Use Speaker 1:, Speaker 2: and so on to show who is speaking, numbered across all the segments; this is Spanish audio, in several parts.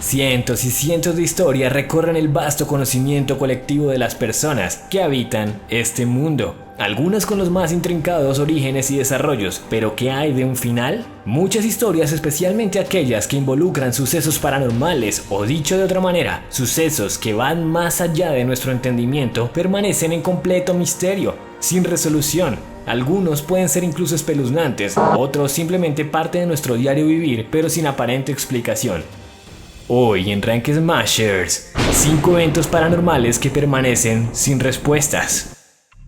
Speaker 1: Cientos y cientos de historias recorren el vasto conocimiento colectivo de las personas que habitan este mundo. Algunas con los más intrincados orígenes y desarrollos, pero ¿qué hay de un final? Muchas historias, especialmente aquellas que involucran sucesos paranormales o, dicho de otra manera, sucesos que van más allá de nuestro entendimiento, permanecen en completo misterio, sin resolución. Algunos pueden ser incluso espeluznantes, otros simplemente parte de nuestro diario vivir, pero sin aparente explicación. Hoy en Rank Smashers, 5 eventos paranormales que permanecen sin respuestas.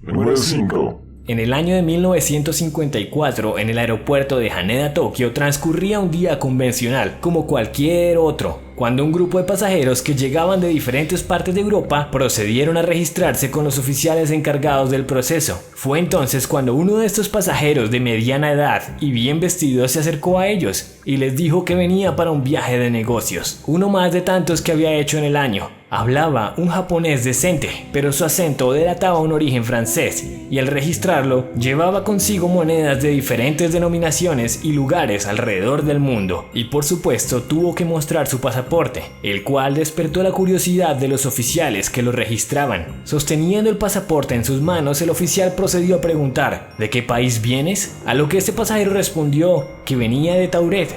Speaker 2: Número 5.
Speaker 1: En el año de 1954, en el aeropuerto de Haneda, Tokio, transcurría un día convencional, como cualquier otro, cuando un grupo de pasajeros que llegaban de diferentes partes de Europa procedieron a registrarse con los oficiales encargados del proceso. Fue entonces cuando uno de estos pasajeros de mediana edad y bien vestido se acercó a ellos y les dijo que venía para un viaje de negocios, uno más de tantos que había hecho en el año. Hablaba un japonés decente, pero su acento delataba un origen francés, y al registrarlo, llevaba consigo monedas de diferentes denominaciones y lugares alrededor del mundo, y por supuesto tuvo que mostrar su pasaporte, el cual despertó la curiosidad de los oficiales que lo registraban. Sosteniendo el pasaporte en sus manos, el oficial procedió a preguntar: ¿de qué país vienes? A lo que este pasajero respondió que venía de Tauret.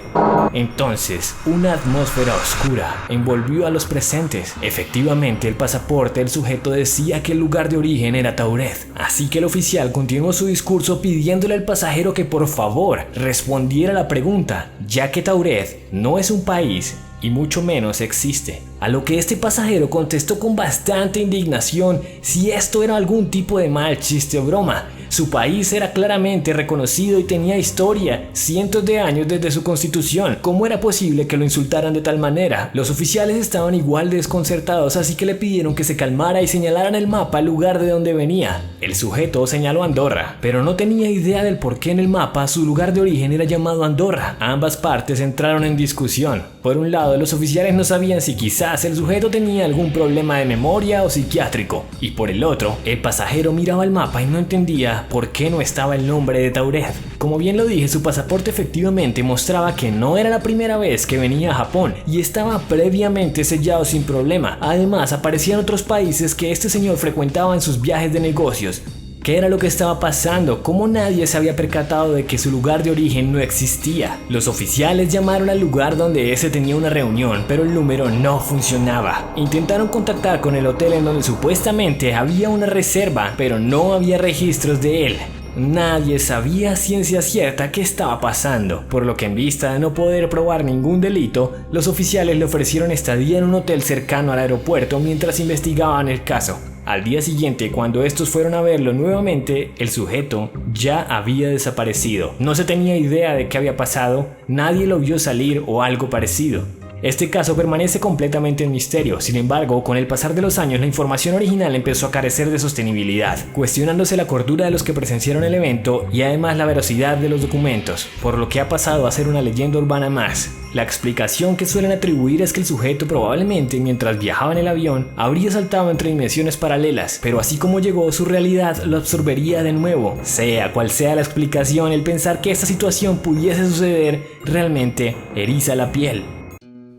Speaker 1: Entonces, una atmósfera oscura envolvió a los presentes. Efectivamente, el pasaporte del sujeto decía que el lugar de origen era Tauret, así que el oficial continuó su discurso pidiéndole al pasajero que por favor respondiera a la pregunta, ya que Tauret no es un país y mucho menos existe. A lo que este pasajero contestó con bastante indignación si esto era algún tipo de mal chiste o broma. Su país era claramente reconocido y tenía historia, cientos de años desde su constitución. ¿Cómo era posible que lo insultaran de tal manera? Los oficiales estaban igual de desconcertados, así que le pidieron que se calmara y señalaran el mapa el lugar de donde venía. El sujeto señaló Andorra, pero no tenía idea del por qué en el mapa su lugar de origen era llamado Andorra. Ambas partes entraron en discusión. Por un lado, los oficiales no sabían si quizás el sujeto tenía algún problema de memoria o psiquiátrico, y por el otro, el pasajero miraba el mapa y no entendía por qué no estaba el nombre de Tauret. Como bien lo dije, su pasaporte efectivamente mostraba que no era la primera vez que venía a Japón y estaba previamente sellado sin problema. Además, aparecían otros países que este señor frecuentaba en sus viajes de negocios. ¿Qué era lo que estaba pasando? ¿Cómo nadie se había percatado de que su lugar de origen no existía? Los oficiales llamaron al lugar donde ese tenía una reunión, pero el número no funcionaba. Intentaron contactar con el hotel en donde supuestamente había una reserva, pero no había registros de él. Nadie sabía a ciencia cierta qué estaba pasando, por lo que en vista de no poder probar ningún delito, los oficiales le ofrecieron estadía en un hotel cercano al aeropuerto mientras investigaban el caso. Al día siguiente, cuando estos fueron a verlo nuevamente, el sujeto ya había desaparecido. No se tenía idea de qué había pasado, nadie lo vio salir o algo parecido. Este caso permanece completamente en misterio. Sin embargo, con el pasar de los años, la información original empezó a carecer de sostenibilidad, cuestionándose la cordura de los que presenciaron el evento y además la veracidad de los documentos, por lo que ha pasado a ser una leyenda urbana más. La explicación que suelen atribuir es que el sujeto probablemente, mientras viajaba en el avión, habría saltado entre dimensiones paralelas, pero así como llegó, su realidad lo absorbería de nuevo. Sea cual sea la explicación, el pensar que esta situación pudiese suceder realmente eriza la piel.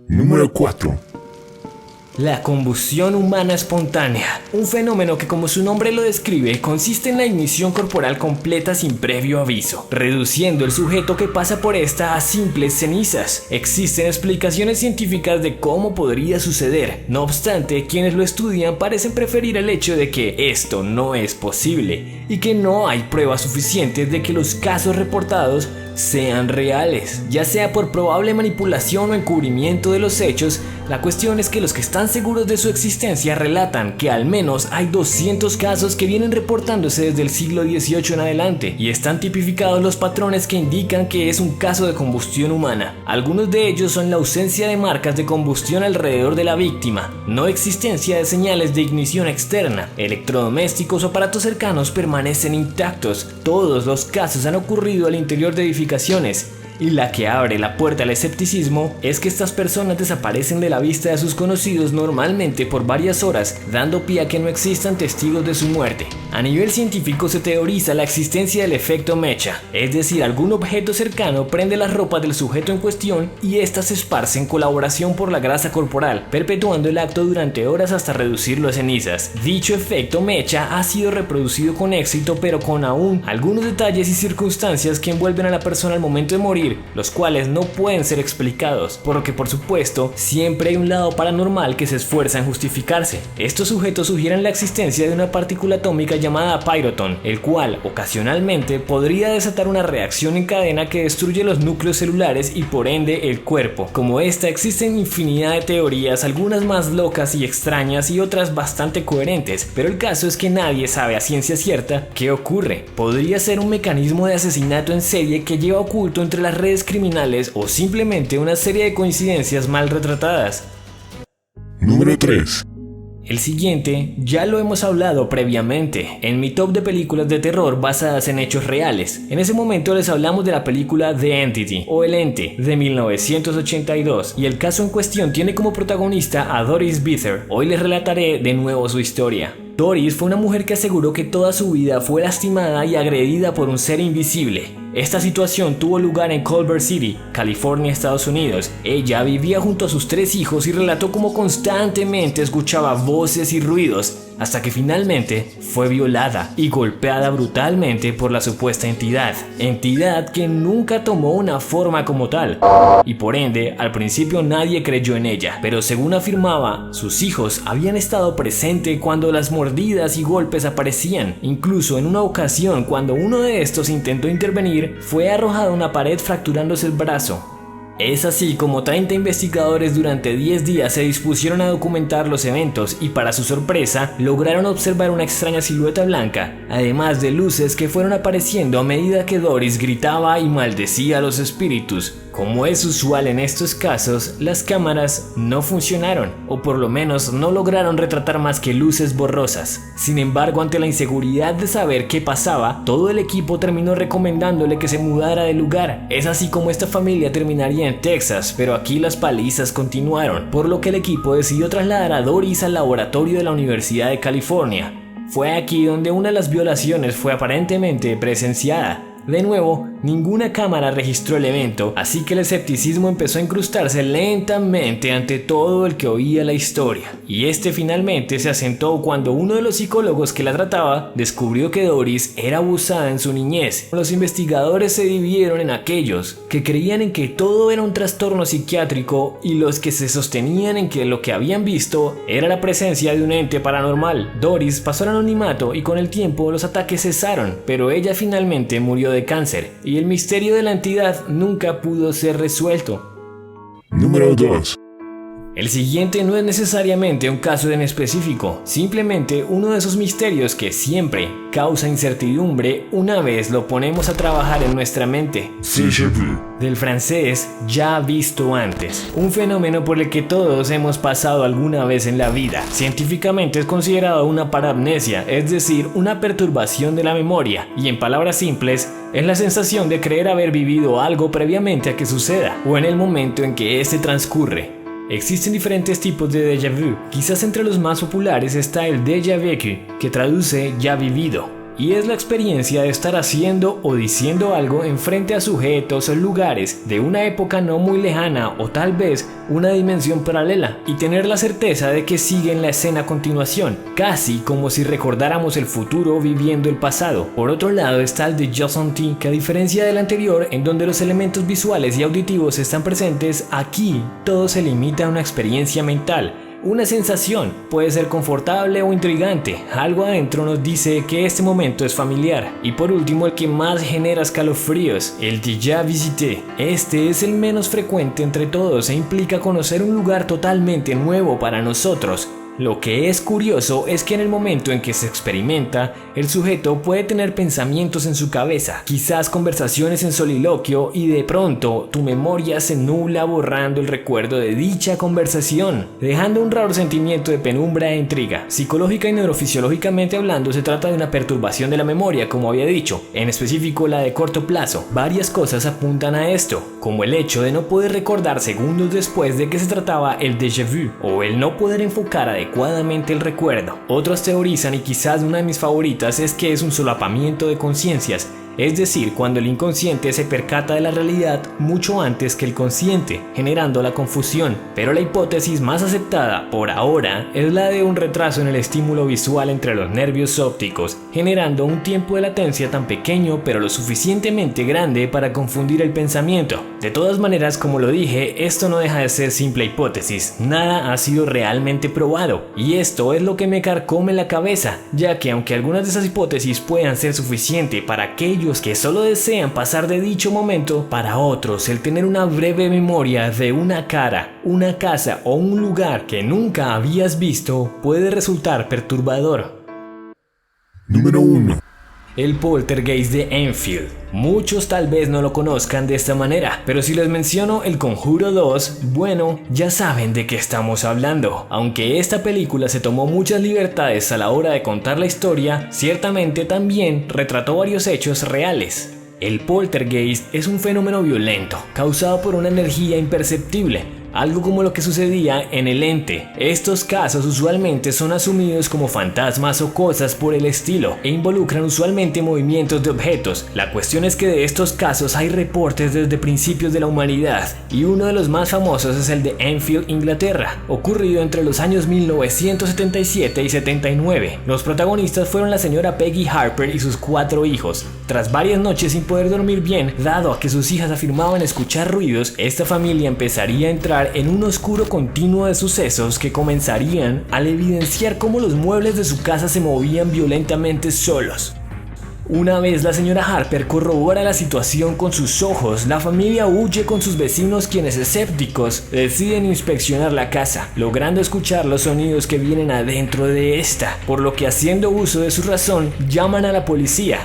Speaker 2: Número 4.
Speaker 1: La combustión humana espontánea, un fenómeno que, como su nombre lo describe, consiste en la ignición corporal completa sin previo aviso, reduciendo el sujeto que pasa por esta a simples cenizas. Existen explicaciones científicas de cómo podría suceder, no obstante, quienes lo estudian parecen preferir el hecho de que esto no es posible y que no hay pruebas suficientes de que los casos reportados sean reales, ya sea por probable manipulación o encubrimiento de los hechos. La cuestión es que los que están seguros de su existencia relatan que al menos hay 200 casos que vienen reportándose desde el siglo XVIII en adelante, y están tipificados los patrones que indican que es un caso de combustión humana. Algunos de ellos son la ausencia de marcas de combustión alrededor de la víctima, no existencia de señales de ignición externa, electrodomésticos o aparatos cercanos permanecen intactos. Todos los casos han ocurrido al interior de edificaciones. y la que abre la puerta al escepticismo es que estas personas desaparecen de la vista de sus conocidos normalmente por varias horas, dando pie a que no existan testigos de su muerte. A nivel científico se teoriza la existencia del efecto mecha, es decir, algún objeto cercano prende las ropas del sujeto en cuestión y éstas se esparcen en colaboración por la grasa corporal, perpetuando el acto durante horas hasta reducirlo a cenizas. Dicho efecto mecha ha sido reproducido con éxito, pero con aún algunos detalles y circunstancias que envuelven a la persona al momento de morir, los cuales no pueden ser explicados, por lo que por supuesto siempre hay un lado paranormal que se esfuerza en justificarse. Estos sujetos sugieren la existencia de una partícula atómica llamada pyroton, el cual ocasionalmente podría desatar una reacción en cadena que destruye los núcleos celulares y por ende el cuerpo. Como esta existen infinidad de teorías, algunas más locas y extrañas y otras bastante coherentes, pero el caso es que nadie sabe a ciencia cierta qué ocurre. Podría ser un mecanismo de asesinato en serie que lleva oculto entre las redes criminales o simplemente una serie de coincidencias mal retratadas.
Speaker 2: Número 3.
Speaker 1: El siguiente ya lo hemos hablado previamente en mi top de películas de terror basadas en hechos reales. En ese momento les hablamos de la película The Entity o El Ente de 1982 y el caso en cuestión tiene como protagonista a Doris Bither. Hoy les relataré de nuevo su historia. Doris fue una mujer que aseguró que toda su vida fue lastimada y agredida por un ser invisible. Esta situación tuvo lugar en Culver City, California, Estados Unidos. Ella vivía junto a sus 3 hijos y relató cómo constantemente escuchaba voces y ruidos, hasta que finalmente fue violada y golpeada brutalmente por la supuesta entidad que nunca tomó una forma como tal, y por ende al principio nadie creyó en ella, pero según afirmaba, sus hijos habían estado presentes cuando las mordidas y golpes aparecían. Incluso en una ocasión, cuando uno de estos intentó intervenir, fue arrojado a una pared fracturándose el brazo. Es así como 30 investigadores durante 10 días se dispusieron a documentar los eventos y para su sorpresa lograron observar una extraña silueta blanca, además de luces que fueron apareciendo a medida que Doris gritaba y maldecía a los espíritus. Como es usual en estos casos, las cámaras no funcionaron, o por lo menos no lograron retratar más que luces borrosas. Sin embargo, ante la inseguridad de saber qué pasaba, todo el equipo terminó recomendándole que se mudara del lugar. Es así como esta familia terminaría en Texas, pero aquí las palizas continuaron, por lo que el equipo decidió trasladar a Doris al laboratorio de la Universidad de California. Fue aquí donde una de las violaciones fue aparentemente presenciada. De nuevo, ninguna cámara registró el evento, así que el escepticismo empezó a incrustarse lentamente ante todo el que oía la historia. Y este finalmente se asentó cuando uno de los psicólogos que la trataba descubrió que Doris era abusada en su niñez. Los investigadores se dividieron en aquellos que creían en que todo era un trastorno psiquiátrico y los que se sostenían en que lo que habían visto era la presencia de un ente paranormal. Doris pasó al anonimato y con el tiempo los ataques cesaron, pero ella finalmente murió de cáncer y el misterio de la entidad nunca pudo ser resuelto.
Speaker 2: Número 2.
Speaker 1: El siguiente no es necesariamente un caso en específico, simplemente uno de esos misterios que siempre causa incertidumbre una vez lo ponemos a trabajar en nuestra mente.
Speaker 2: Déjà vu.
Speaker 1: Del francés ya visto antes, un fenómeno por el que todos hemos pasado alguna vez en la vida. Científicamente es considerado una paramnesia, es decir, una perturbación de la memoria, y en palabras simples, es la sensación de creer haber vivido algo previamente a que suceda, o en el momento en que este transcurre. Existen diferentes tipos de déjà vu, quizás entre los más populares está el déjà vécu, que traduce ya vivido, y es la experiencia de estar haciendo o diciendo algo en frente a sujetos o lugares de una época no muy lejana o tal vez una dimensión paralela y tener la certeza de que sigue en la escena a continuación, casi como si recordáramos el futuro viviendo el pasado. Por otro lado está el déjà senti, que a diferencia del anterior, en donde los elementos visuales y auditivos están presentes, aquí todo se limita a una experiencia mental. Una sensación puede ser confortable o intrigante, algo adentro nos dice que este momento es familiar. Y por último, el que más genera escalofríos, el déjà visité. Este es el menos frecuente entre todos e implica conocer un lugar totalmente nuevo para nosotros. Lo que es curioso es que en el momento en que se experimenta, el sujeto puede tener pensamientos en su cabeza, quizás conversaciones en soliloquio, y de pronto tu memoria se nubla borrando el recuerdo de dicha conversación, dejando un raro sentimiento de penumbra e intriga. Psicológica y neurofisiológicamente hablando, se trata de una perturbación de la memoria, como había dicho, en específico la de corto plazo. Varias cosas apuntan a esto, como el hecho de no poder recordar segundos después de que se trataba el déjà vu, o el no poder enfocar adecuadamente el recuerdo. Otros teorizan, y quizás una de mis favoritas, es que es un solapamiento de conciencias, es decir, cuando el inconsciente se percata de la realidad mucho antes que el consciente, generando la confusión. Pero la hipótesis más aceptada por ahora es la de un retraso en el estímulo visual entre los nervios ópticos, generando un tiempo de latencia tan pequeño pero lo suficientemente grande para confundir el pensamiento. De todas maneras, como lo dije, esto no deja de ser simple hipótesis, nada ha sido realmente probado, y esto es lo que me carcome la cabeza, ya que aunque algunas de esas hipótesis puedan ser suficientes para aquellos que solo desean pasar de dicho momento, para otros el tener una breve memoria de una cara, una casa o un lugar que nunca habías visto puede resultar perturbador.
Speaker 2: Número 1.
Speaker 1: El poltergeist de Enfield. Muchos tal vez no lo conozcan de esta manera, pero si les menciono El Conjuro 2, bueno, ya saben de qué estamos hablando. Aunque esta película se tomó muchas libertades a la hora de contar la historia, ciertamente también retrató varios hechos reales. El poltergeist es un fenómeno violento, causado por una energía imperceptible, algo como lo que sucedía en El Ente. Estos casos usualmente son asumidos como fantasmas o cosas por el estilo, e involucran usualmente movimientos de objetos. La cuestión es que de estos casos hay reportes desde principios de la humanidad, y uno de los más famosos es el de Enfield, Inglaterra, ocurrido entre los años 1977 y 79. Los protagonistas fueron la señora Peggy Harper y sus 4 hijos. Tras varias noches sin poder dormir bien, dado a que sus hijas afirmaban escuchar ruidos, esta familia empezaría a entrar en un oscuro continuo de sucesos que comenzarían al evidenciar cómo los muebles de su casa se movían violentamente solos. Una vez la señora Harper corrobora la situación con sus ojos, la familia huye con sus vecinos, quienes escépticos deciden inspeccionar la casa, logrando escuchar los sonidos que vienen adentro de esta, por lo que, haciendo uso de su razón, llaman a la policía.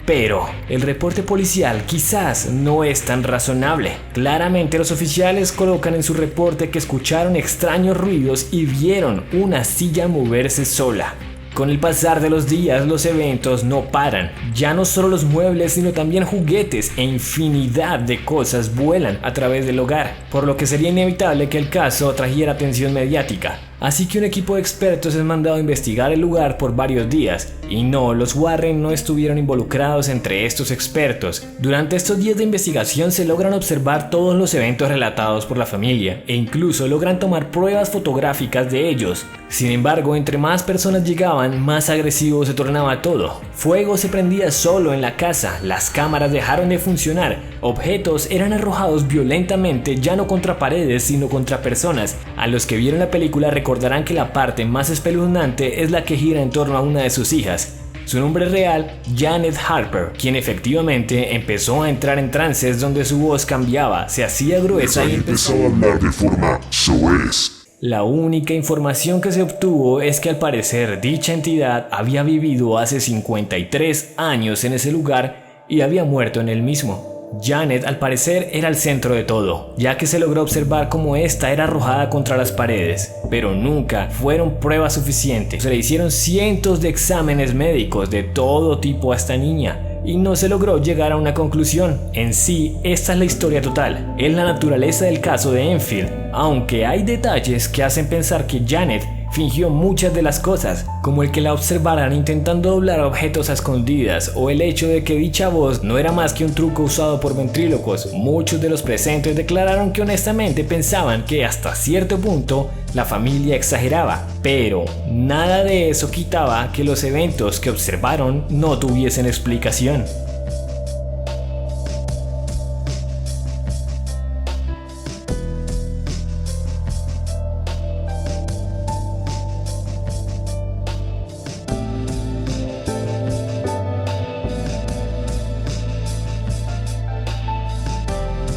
Speaker 1: Pero el reporte policial quizás no es tan razonable. Claramente los oficiales colocan en su reporte que escucharon extraños ruidos y vieron una silla moverse sola. Con el pasar de los días, los eventos no paran. Ya no solo los muebles, sino también juguetes e infinidad de cosas vuelan a través del hogar, por lo que sería inevitable que el caso atrajera atención mediática. Así que un equipo de expertos es mandado a investigar el lugar por varios días, y no, los Warren no estuvieron involucrados entre estos expertos. Durante estos días de investigación se logran observar todos los eventos relatados por la familia, e incluso logran tomar pruebas fotográficas de ellos. Sin embargo, entre más personas llegaban, más agresivo se tornaba todo. Fuego se prendía solo en la casa, las cámaras dejaron de funcionar, objetos eran arrojados violentamente, ya no contra paredes sino contra personas. A los que vieron la película recordarán que la parte más espeluznante es la que gira en torno a una de sus hijas. Su nombre real, Janet Harper, quien efectivamente empezó a entrar en trances donde su voz cambiaba, se hacía gruesa y
Speaker 2: empezó a hablar de forma soez.
Speaker 1: La única información que se obtuvo es que al parecer dicha entidad había vivido hace 53 años en ese lugar y había muerto en el mismo. Janet al parecer era el centro de todo, ya que se logró observar cómo esta era arrojada contra las paredes, pero nunca fueron pruebas suficientes. Se le hicieron cientos de exámenes médicos de todo tipo a esta niña y no se logró llegar a una conclusión. En sí, esta es la historia total, es la naturaleza del caso de Enfield, aunque hay detalles que hacen pensar que Janet fingió muchas de las cosas, como el que la observaran intentando doblar objetos a escondidas o el hecho de que dicha voz no era más que un truco usado por ventrílocos. Muchos de los presentes declararon que honestamente pensaban que hasta cierto punto la familia exageraba, pero nada de eso quitaba que los eventos que observaron no tuviesen explicación.